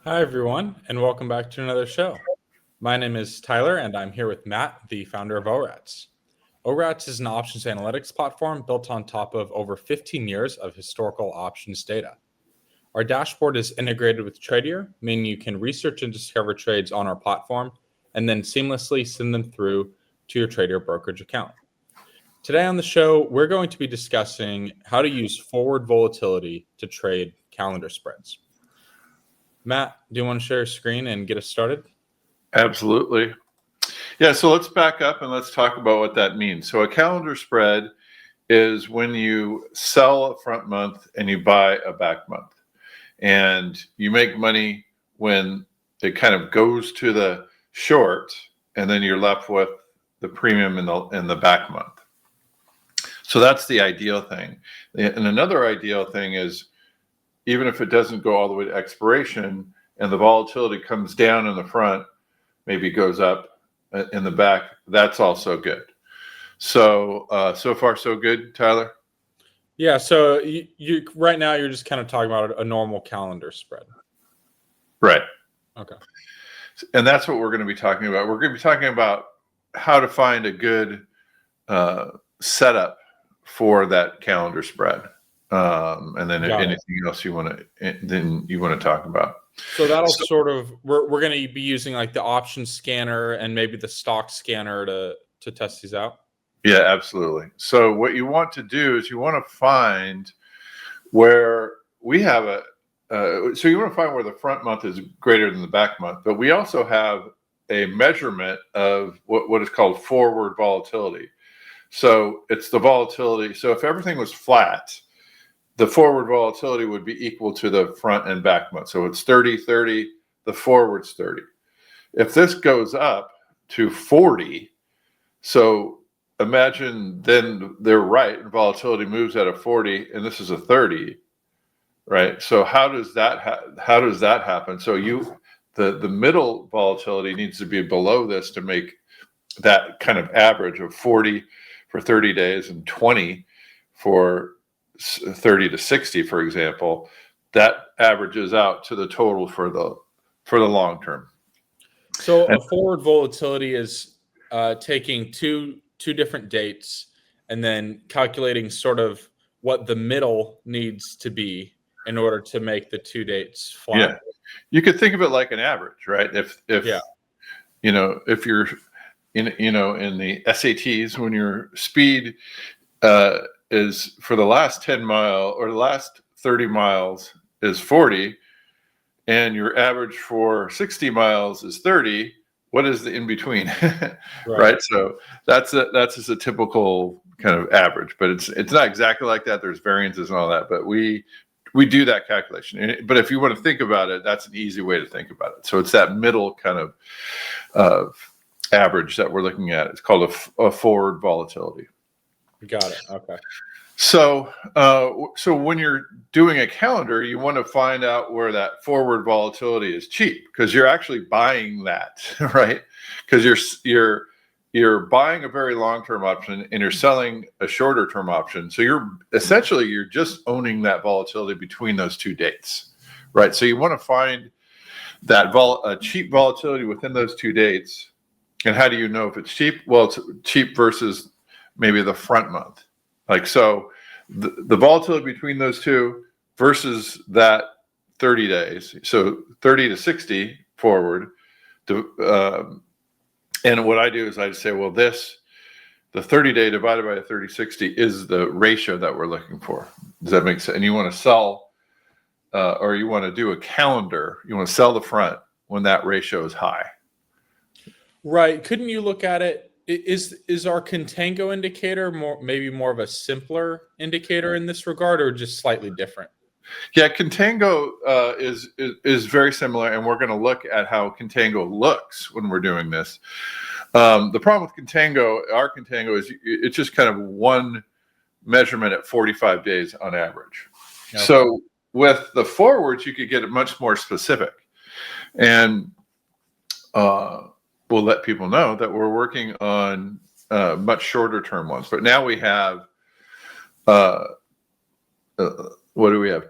Hi, everyone, and welcome back to another show. My name is Tyler, and I'm here with Matt, the founder of ORATS. ORATS is an options analytics platform built on top of over 15 years of historical options data. Our dashboard is integrated with Tradier, meaning you can research and discover trades on our platform and then seamlessly send them through to your Tradier brokerage account. Today on the show, we're going to be discussing how to use forward volatility to trade calendar spreads. Matt, do you want to share your screen and get us started? Absolutely. Yeah, so let's back up and let's talk about what that means. So a calendar spread is when you sell a front month and you buy a back month. And you make money when it kind of goes to the short, and then you're left with the premium in the back month. So that's the ideal thing. And another ideal thing is, even if it doesn't go all the way to expiration and the volatility comes down in the front, maybe goes up in the back, that's also good. So so far so good, Tyler? Yeah, so you right now you're just kind of talking about a normal calendar spread. Right. Okay. And that's what we're going to be talking about. We're going to be talking about how to find a good setup for that calendar spread. And then anything else you want to talk about. So that'll sort of we're going to be using like the option scanner and maybe the stock scanner to test these out. Yeah, absolutely. So what you want to do is you want to find where we have so you want to find where the front month is greater than the back month, but we also have a measurement of what is called forward volatility. So it's the volatility. So if everything was flat, the forward volatility would be equal to the front and back month. So it's 30-30, the forward's 30. If this goes up to 40, so imagine then they're right, volatility moves at a 40 and this is a 30, right? So how does that happen? So the middle volatility needs to be below this to make that kind of average of 40 for 30 days and 20 for 30 to 60, for example. That averages out to the total for the long term. So a forward volatility is taking two different dates and then calculating sort of what the middle needs to be in order to make the two dates flat. Yeah, you could think of it like an average, right? If you're in the SATs, when your speed is for the last 10 mile or the last 30 miles is 40 and your average for 60 miles is 30, what is the in between? Right. So that's just a typical kind of average, but it's not exactly like that. There's variances and all that, but we do that calculation. But if you want to think about it, that's an easy way to think about it. So it's that middle kind of average that we're looking at. It's called a forward volatility. Got it. Okay. So when you're doing a calendar, you want to find out where that forward volatility is cheap, because you're actually buying that, right? Because you're buying a very long-term option and you're selling a shorter-term option. So you're just owning that volatility between those two dates, right? So you want to find that cheap volatility within those two dates. And how do you know if it's cheap? Well, it's cheap versus maybe the front month. Like, so the volatility between those two versus that 30 days, so 30 to 60 forward. And what I do is I say, well, the 30-day divided by a 30-60 is the ratio that we're looking for. Does that make sense? And you want to sell, or you want to do a calendar, you want to sell the front when that ratio is high. Right. Couldn't you look at it? Is our Contango indicator maybe more of a simpler indicator in this regard, or just slightly different? Yeah, Contango is very similar, and we're going to look at how Contango looks when we're doing this. The problem with our Contango is it's just kind of one measurement at 45 days on average. Okay. So with the forwards, you could get it much more specific, and we'll let people know that we're working on much shorter term ones. But now we have, what do we have?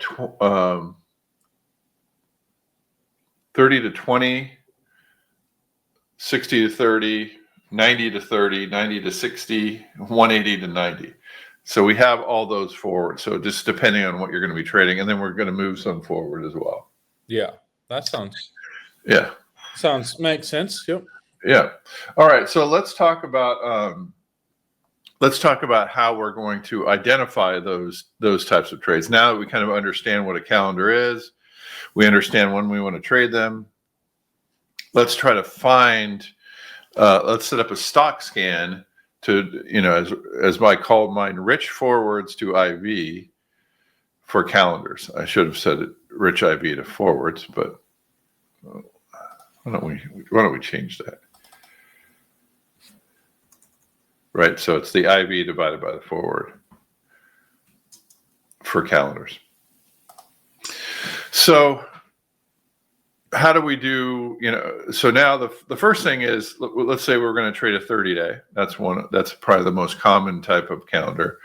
30 to 20, 60 to 30, 90 to 30, 90 to 60, 180 to 90. So we have all those forward. So just depending on what you're going to be trading, and then we're going to move some forward as well. Yeah, that makes sense. Yep. Yeah. All right. So let's talk about how we're going to identify those types of trades. Now that we kind of understand what a calendar is, we understand when we want to trade them. Let's try to find. Let's set up a stock scan to, as I called mine, rich forwards to IV for calendars. I should have said it rich IV to forwards, but why don't we change that? Right, so it's the IV divided by the forward for calendars. So how do we do, so now the first thing is, let's say we're going to trade a 30-day. That's probably the most common type of calendar.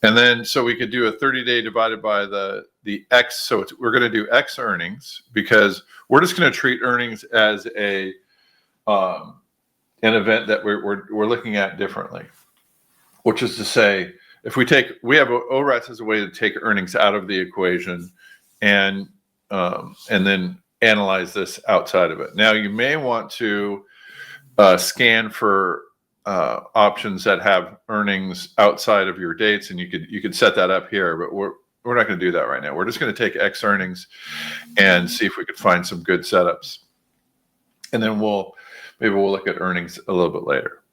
And then, so we could do a 30-day divided by the X. So we're going to do X earnings, because we're just going to treat earnings as an event that we're looking at differently, which is to say, if we have ORATS as a way to take earnings out of the equation, and then analyze this outside of it. Now you may want to scan for options that have earnings outside of your dates, and you could set that up here, but we're not going to do that right now. We're just going to take X earnings and see if we could find some good setups, and then maybe we'll look at earnings a little bit later.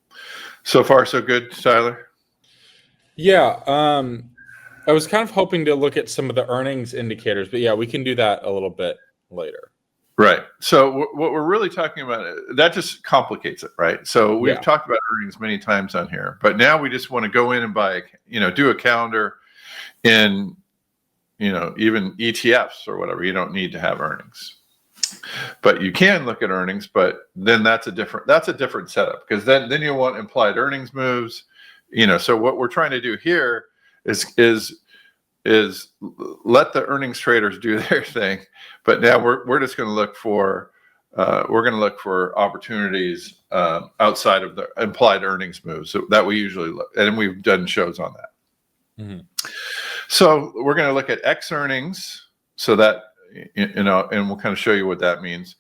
So far, so good, Tyler? Yeah. I was kind of hoping to look at some of the earnings indicators, but yeah, we can do that a little bit later. Right. So what we're really talking about, that just complicates it, right? So we've talked about earnings many times on here, but now we just want to go in and do a calendar in, even ETFs or whatever. You don't need to have earnings. But you can look at earnings, but then that's a different setup, because then you want implied earnings moves. So what we're trying to do here is let the earnings traders do their thing, but now we're just going to look for opportunities outside of the implied earnings moves that we usually look, and we've done shows on that. Mm-hmm. So we're going to look at X earnings, so that and we'll kind of show you what that means.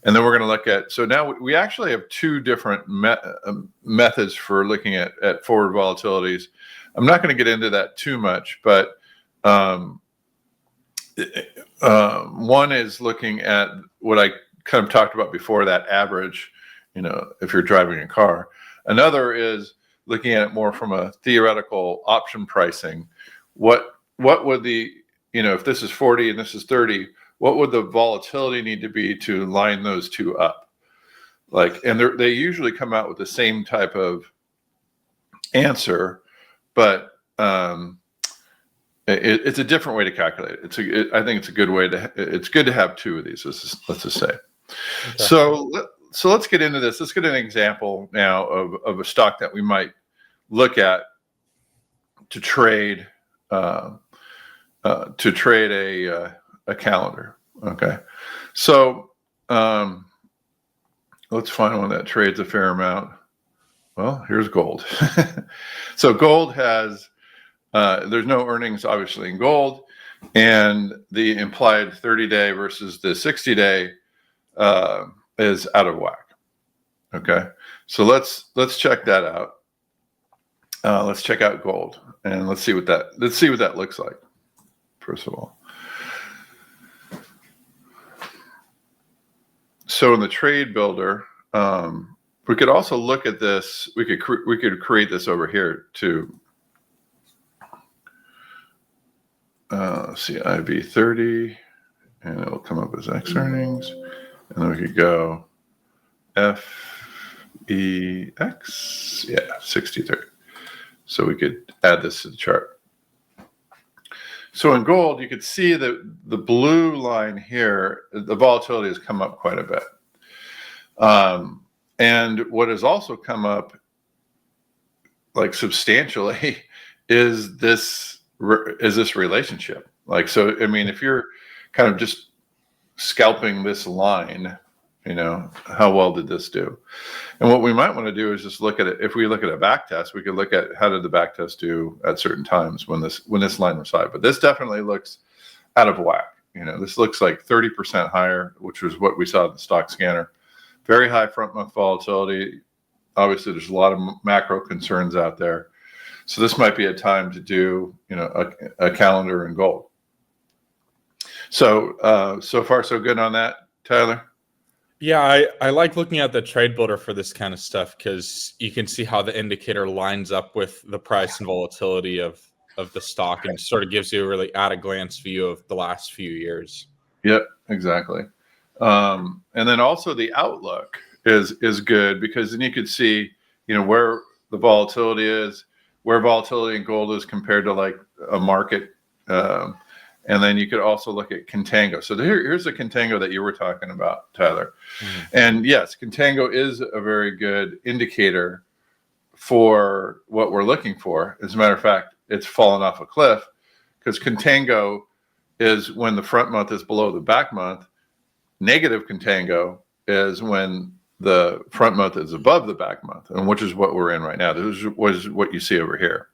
And then we're going to look at, so now we actually have two different methods for looking at forward volatilities. I'm not going to get into that too much, but one is looking at what I kind of talked about before, that average, if you're driving a car. Another is looking at it more from a theoretical option pricing. What would if this is 40 and this is 30, what would the volatility need to be to line those two up? And they usually come out with the same type of answer, but it's a different way to calculate it. I think it's a good way it's good to have two of these. Let's just say. Okay. So let's get into this. Let's get an example now of a stock that we might look at to trade a calendar. Okay, so let's find one that trades a fair amount. Well, here's gold. So gold has there's no earnings obviously in gold, and the implied 30-day versus the 60-day is out of whack. Okay, so let's check that out. Let's check out gold, and let's see what that looks like. First of all, so in the trade builder, we could also look at this. We could create this over here too. See IV 30, and it will come up as X earnings, and then we could go FEX, 60/30. So we could add this to the chart. So in gold, you could see that the blue line here, the volatility has come up quite a bit. And what has also come up substantially is this relationship. So, I mean, if you're kind of just scalping this line, how well did this do? And what we might want to do is just look at it. If we look at a back test, we could look at how did the back test do at certain times when this line was high. But this definitely looks out of whack. This looks like 30% higher, which was what we saw in the stock scanner. Very high front month volatility. Obviously, there's a lot of macro concerns out there. So this might be a time to do, a calendar in gold. So, so far so good on that, Tyler? Yeah, I like looking at the trade builder for this kind of stuff because you can see how the indicator lines up with the price and volatility of the stock and sort of gives you a really at a glance view of the last few years. Yep, exactly. And then also the outlook is good because then you could see, where the volatility is, where volatility in gold is compared to like a market. And then you could also look at Contango. So here's the Contango that you were talking about, Tyler. Mm-hmm. And yes, Contango is a very good indicator for what we're looking for. As a matter of fact, it's fallen off a cliff because Contango is when the front month is below the back month. Negative Contango is when the front month is above the back month, and which is what we're in right now. This was what you see over here.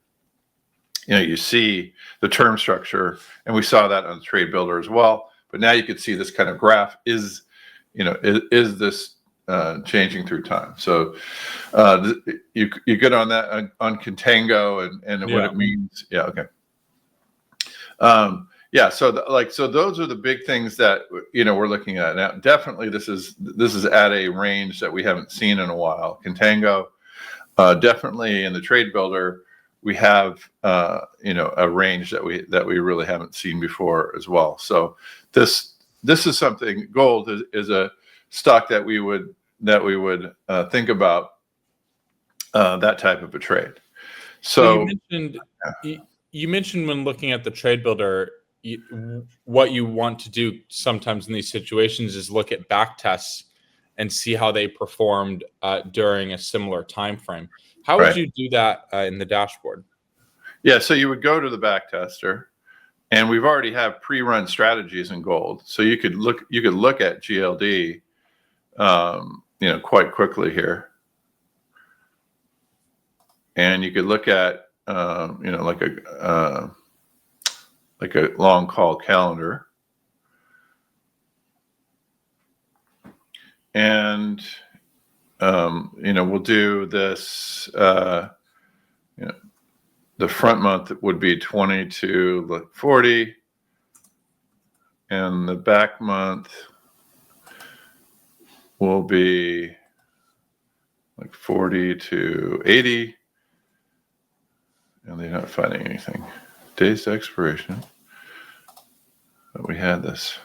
You see the term structure, and we saw that on the trade builder as well. But now you can see this kind of graph is this changing through time. So you good on that on Contango and what it means. Yeah. Okay. Yeah. So those are the big things that we're looking at now. Definitely, this is at a range that we haven't seen in a while. Contango, definitely in the trade builder. We have a range that we really haven't seen before as well. So this is something. Gold is a stock that we would think about that type of a trade. So you mentioned when looking at the trade builder, what you want to do sometimes in these situations is look at back tests and see how they performed during a similar time frame. How would you do that in the dashboard? Yeah, so you would go to the back tester, and we've already have pre-run strategies in gold. So you could look at GLD, quite quickly here, and you could look at like a long call calendar, and we'll do this. The front month would be 20 to 40, and the back month will be like 40 to 80, and they're not finding anything. Days to expiration. But we had this.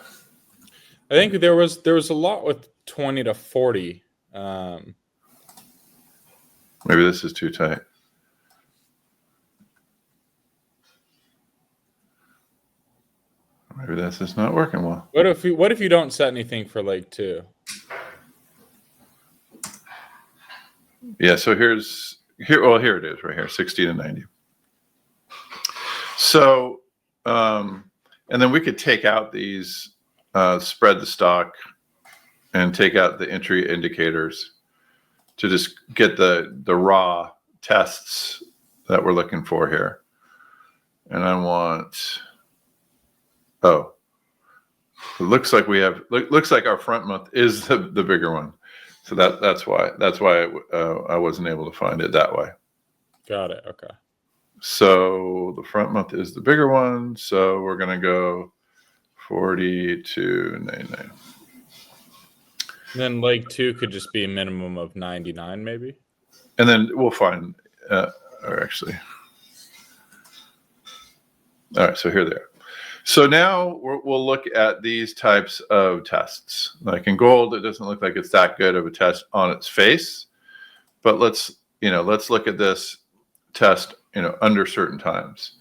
I think there was a lot with 20 to 40. Maybe this is too tight. Maybe that's just not working well. What if you don't set anything for leg 2? Yeah, so here it is right here, 60 to 90. So and then we could take out these spread the stock and take out the entry indicators to just get the raw tests that we're looking for here. And I want it looks like looks like our front month is the bigger one. So that's why I wasn't able to find it that way. Got it. Okay. So the front month is the bigger one. So we're going to go 40 to 99. And then leg 2 could just be a minimum of 99, maybe. And then we'll find, or actually, all right. So here they are. So now we'll look at these types of tests. Like in gold, it doesn't look like it's that good of a test on its face, but let's look at this test, under certain times.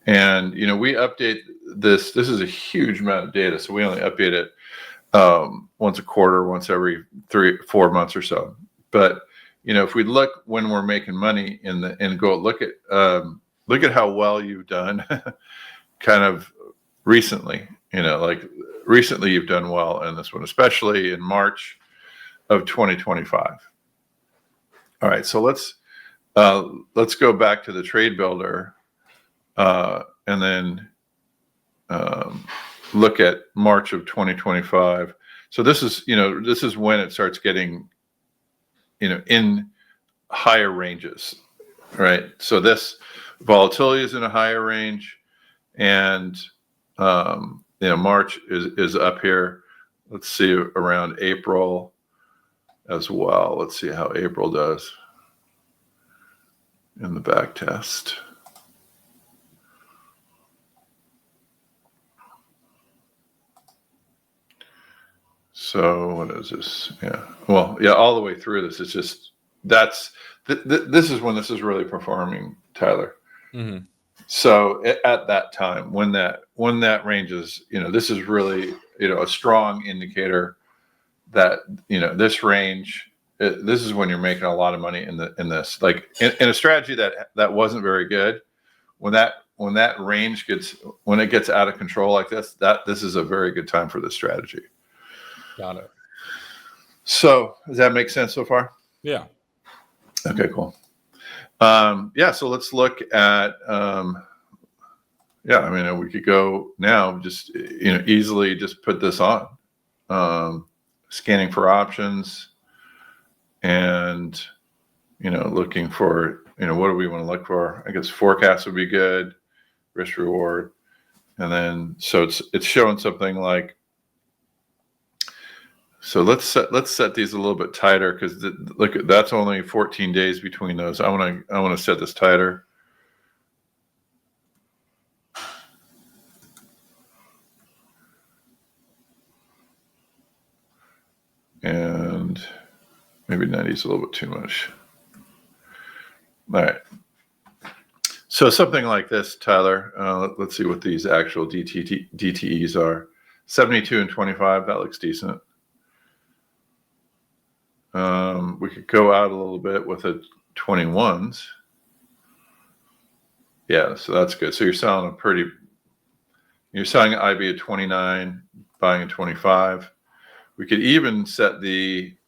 And, we update this. This is a huge amount of data. So we only update it once a quarter, once every 3-4 months or so. But, if we look when we're making money in gold, look at how well you've done kind of recently, like recently you've done well in this one, especially in March of 2025. All right, so let's go back to the trade builder and then look at March of 2025. So this is, this is when it starts getting, in higher ranges, right? So this volatility is in a higher range, and March is up here. Let's see around April as well. Let's see how April does in the back test. So what is this? Yeah. Well, yeah, all the way through this. It's just this is when this is really performing, Tyler. Mm-hmm. So at that time, when that range is, this is really, a strong indicator that, this range, this is when you're making a lot of money in this. Like in a strategy that wasn't very good, when that range when it gets out of control like this, this is a very good time for this strategy. Got it. So does that make sense so far? Yeah. Okay, cool. So let's look at, we could go now, just, easily just put this on, scanning for options and, looking for, what do we want to look for? I guess forecast would be good, risk reward. And then, so it's showing something like, so let's set these a little bit tighter, because look, that's only 14 days between those. I want to set this tighter. And maybe 90 is a little bit too much. All right. So something like this, Tyler. Let's see what these actual DTEs are. 72 and 25. That looks decent. We could go out a little bit with a 21s. Yeah, so that's good. So you're selling an IB at 29, buying at 25. We could even set we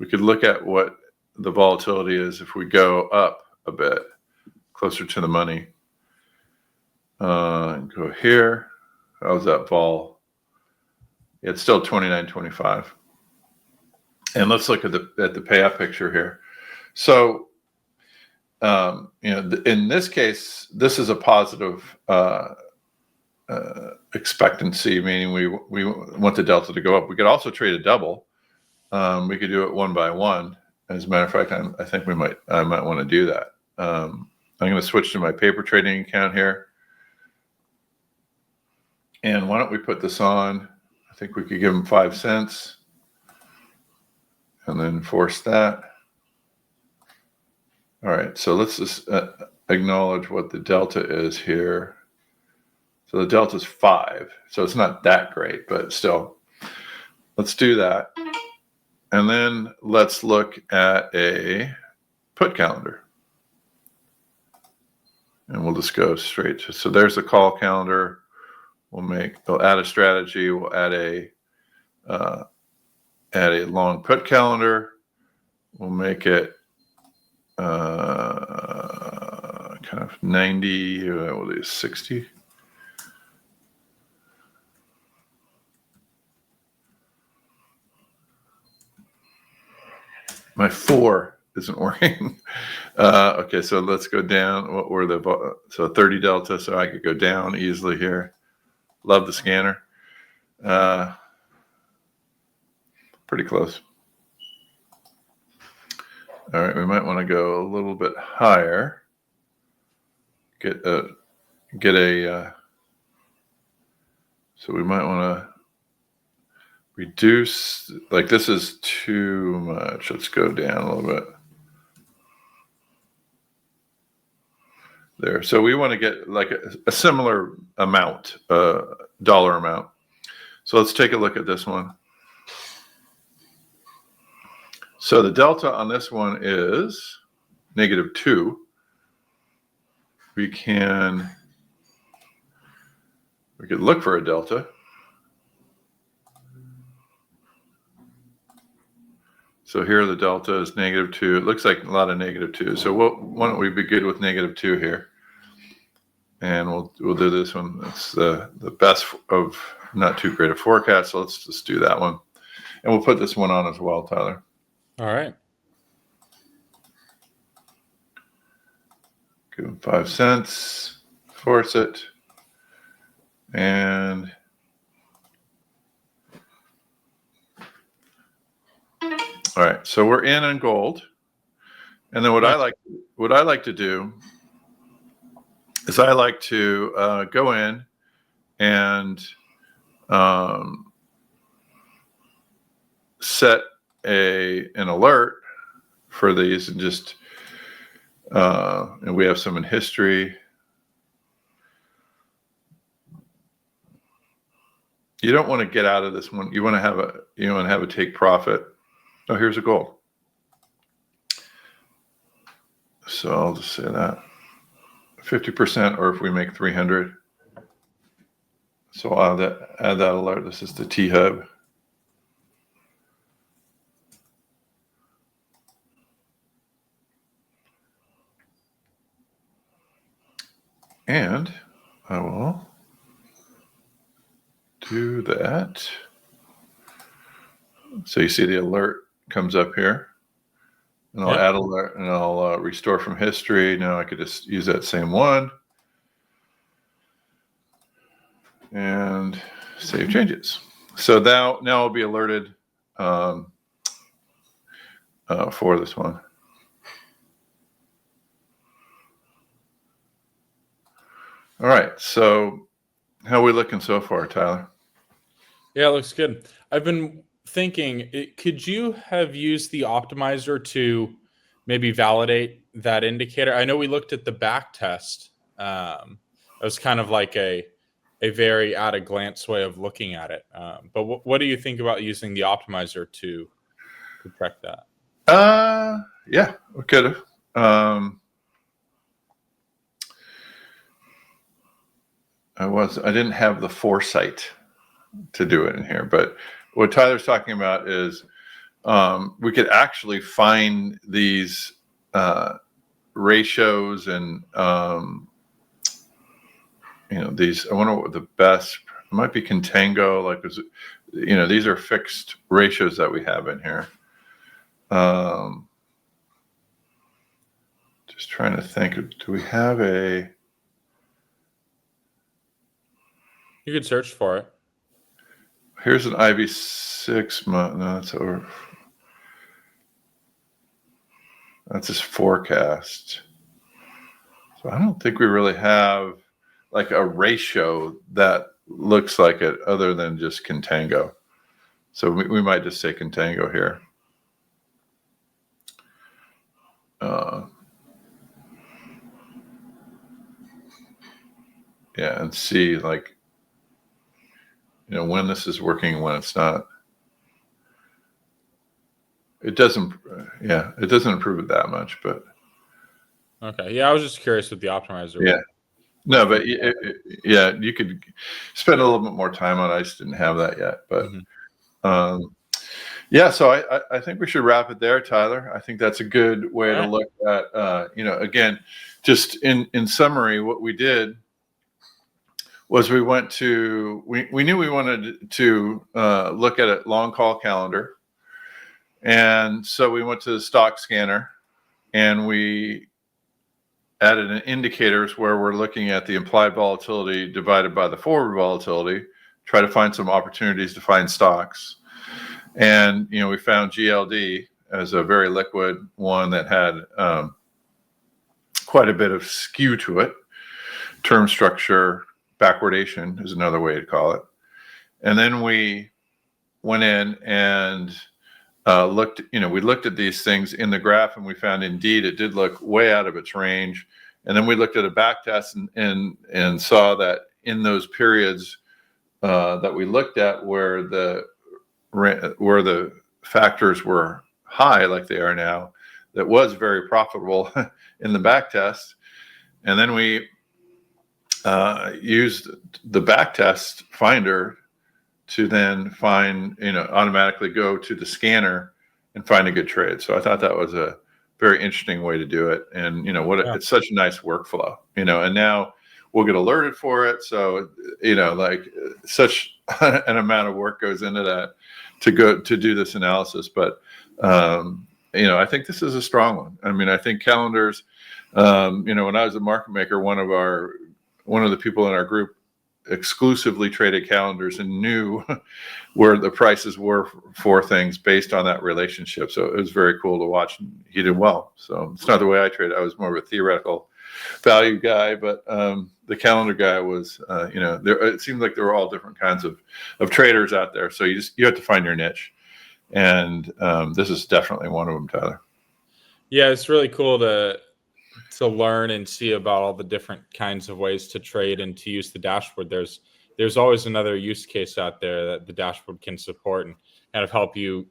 could look at what the volatility is if we go up a bit, closer to the money. Go here. How's that vol? It's still 29.25. And let's look at the payoff picture here. So, in this case, this is a positive expectancy, meaning we want the delta to go up. We could also trade a double. We could do it one by one. As a matter of fact, I think I might want to do that. I'm going to switch to my paper trading account here. And why don't we put this on? I think we could give them 5 cents. And then force that. All right, so let's just acknowledge what the delta is here. So the delta is 5. So it's not that great, but still. Let's do that. And then let's look at a put calendar. And we'll just go straight to, so there's the call calendar. We'll add a strategy. We'll add a long put calendar. We'll make it kind of 90, we'll do 60. My 4 isn't working. Okay, so let's go down. So 30 delta, so I could go down easily here. Love the scanner. Pretty close. All right, we might want to go a little bit higher. So we might want to reduce, like this is too much. Let's go down a little bit. There. So we want to get like a similar amount, dollar amount. So let's take a look at this one. So the delta on this one is -2. We could look for a delta. So here the delta is -2. It looks like a lot of -2. So why don't we be good with -2 here? And we'll do this one. It's the best of not too great a forecast. So let's just do that one. And we'll put this one on as well, Tyler. All right. Give him 5 cents. Force it. And all right, so we're in on gold. And then what I like to do is I like to go in and set an alert for these, and just and we have some in history. You don't want to get out of this one. You want to have a take profit. Oh, here's a goal. So I'll just say that 50%, or if we make 300. So I'll add that alert. This is the T hub. And I will do that. So you see the alert comes up here, and I'll add alert, and I'll restore from history. Now I could just use that same one and save changes. So now I'll be alerted for this one. All right. So how are we looking so far, Tyler? Yeah, it looks good. I've been thinking, could you have used the optimizer to maybe validate that indicator? I know we looked at the back test. It was kind of like a very at a glance way of looking at it. But what do you think about using the optimizer to check that? Yeah, we could have. I didn't have the foresight to do it in here, but what Tyler's talking about is we could actually find these ratios and these. I wonder what the best. It might be Contango. Like, these are fixed ratios that we have in here. Just trying to think. Do we have a? You could search for it. Here's an IV6 month. No, that's over. That's his forecast. So I don't think we really have like a ratio that looks like it other than just Contango. So we might just say Contango here. Yeah, and see like, when this is working and when it's not. It doesn't improve it that much, but. Okay. Yeah, I was just curious with the optimizer. Yeah. No, but you could spend a little bit more time on it. I just didn't have that yet, but so I think we should wrap it there, Tyler. I think that's a good way to look at, again, just in summary, what we did was we knew we wanted to look at a long call calendar. And so we went to the stock scanner and we added an indicators where we're looking at the implied volatility divided by the forward volatility, try to find some opportunities to find stocks. And, we found GLD as a very liquid one that had quite a bit of skew to it. Term structure backwardation is another way to call it. And then we went in and we looked at these things in the graph, and we found indeed it did look way out of its range. And then we looked at a back test and saw that in those periods that we looked at where the factors were high, like they are now, that was very profitable in the back test. And then we used the back test finder to then find, automatically go to the scanner and find a good trade. So I thought that was a very interesting way to do it. And, it's such a nice workflow, and now we'll get alerted for it. So, like such an amount of work goes into that to do this analysis. But, I think this is a strong one. I mean, I think calendars, when I was a market maker, one of the people in our group exclusively traded calendars and knew where the prices were for things based on that relationship. So it was very cool to watch, and he did well. So it's not the way I trade. I was more of a theoretical value guy, but the calendar guy was, it seemed like there were all different kinds of traders out there. So you have to find your niche. And this is definitely one of them, Tyler. Yeah, it's really cool to learn and see about all the different kinds of ways to trade and to use the dashboard. There's always another use case out there that the dashboard can support and kind of help you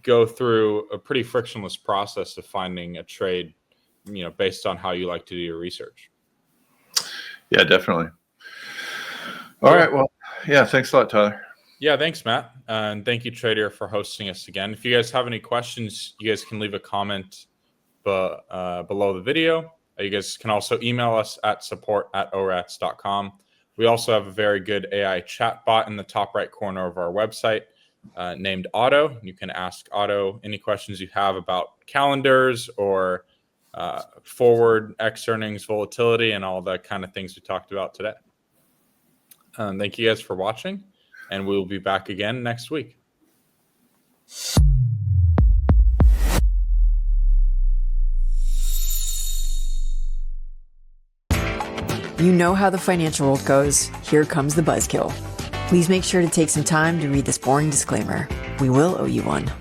go through a pretty frictionless process of finding a trade, based on how you like to do your research. Yeah, definitely. All right. Well, yeah, thanks a lot, Tyler. Yeah, thanks, Matt. And thank you, Trader, for hosting us again. If you guys have any questions, you guys can leave a comment below the video. You guys can also email us at support@orats.com. We also have a very good AI chat bot in the top right corner of our website named Otto. You can ask Otto any questions you have about calendars or forward X earnings volatility and all the kind of things we talked about today. Thank you guys for watching, and we will be back again next week. You know how the financial world goes. Here comes the buzzkill. Please make sure to take some time to read this boring disclaimer. We will owe you one.